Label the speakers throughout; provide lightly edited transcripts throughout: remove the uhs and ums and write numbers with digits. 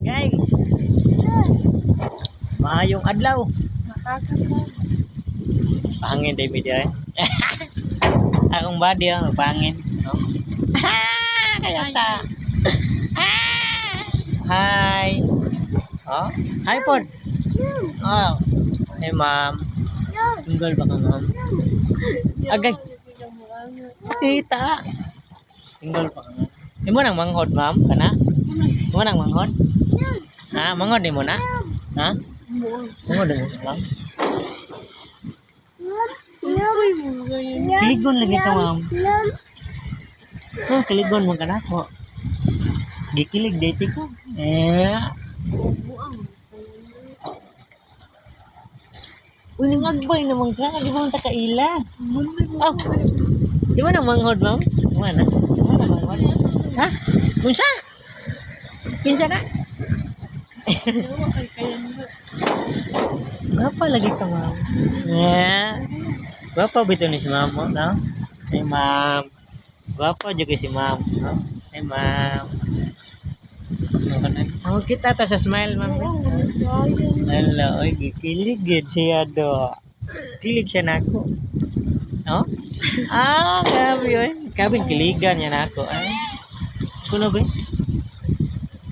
Speaker 1: Guys, maayong adlaw. Pangin day media. Akong body pangin, no? Kaya ta. Hi. Oh, hi pod. Oh, hey ma'am. Tinggal ba ka ma'am? Agay. Sakita. Tinggal pa ka ma'am. Di mo nang manghod ma'am, kana? Di mo nang manghod? Ha, manghod di mo na? Ha? Manghod di mo ma'am? Kiligon lagi ka ma'am. Oh, kiligon mo kana ko. Gikilig date ko. Uling agbay naman ka, di mo ta kaila. Oh, di mo nang manghod ma'am? Di mo na? Di mo nang manghod? Ha? Unsa? Kinsa na? Gapa lagi ka ma'am? Yeah. Gapa bito ni si ma'am mo, no? Hey ma'am. Gapa juga si ma'am, no? Hey ma'am. Ang kita ta sa smile ma'am. Hello, oy gikilig gid siya do. Kilig siya nako. No? Ah, grabe yun. Kabin kiligan niya nako. Ay. Kuno ba?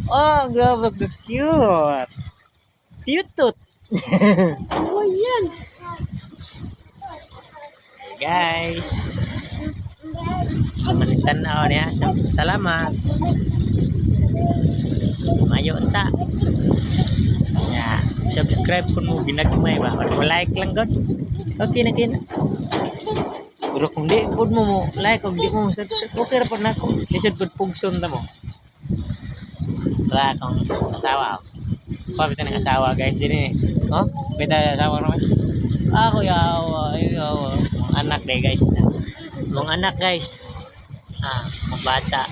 Speaker 1: Oh, grabe ka cute. Cute. Oh, yan. Guys. Manitanaw niya. Salamat. Mayo ta. Ya, subscribe kun mo ginagmay ba? Mo like lang god. Okay na kin. Pero kung di pud mo like kung di mo subscribe, okay ra pud nako. Lisod pud pugson ta mo. Wala akong asawa. Pabita ng asawa guys din eh. Oh, bita asawa naman. Ako yawa, yawa. Anak deh guys. Mong anak guys. Ah, mga bata.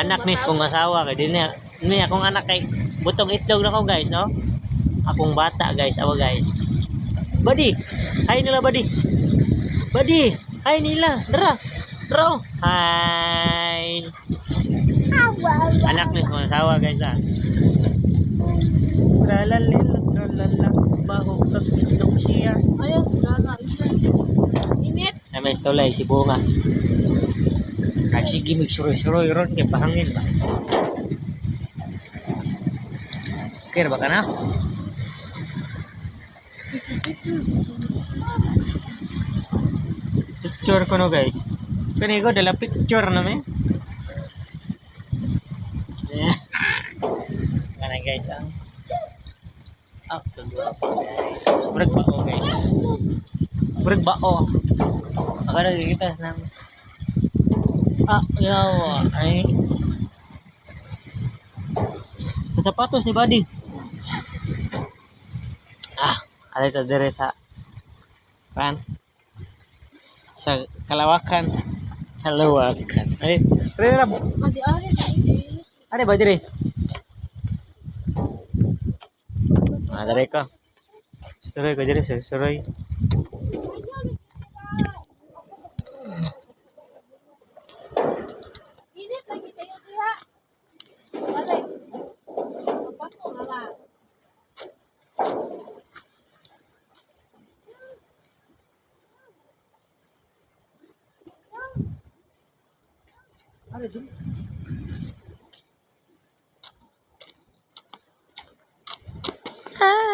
Speaker 1: Anak nis kong asawa kay din ni akong anak kay butong itlog na ko guys, no? Akong bata guys, awa guys. Buddy. Hi nila buddy. Buddy. Hi nila. Dara. Dara. Hi. Anak nis kong asawa guys ah. Tralala, baho kag itong siya.
Speaker 2: Ayun, init.
Speaker 1: Ay may stolay si Bunga. Sige magsuroy-suroy ron kay pahangin ba. Okay ba ka na? Picture ko no guys. Kani ko dala picture na me. Kana guys ah. Ah, kedua guys. Brek bao guys. Brek bao. Akala kita nang ah, yawa. Ay. Sapatos ni Buddy. Ah, ada ito dire sa pan. Sa Kalawakan. Kalawakan. Ay, dire na. Ada ba dire? Ah, dire ko. Suroy ko dire, suroy.
Speaker 2: Init lagi kayo diha. Alay. Pasko na lang.
Speaker 1: Ada dun. Hi.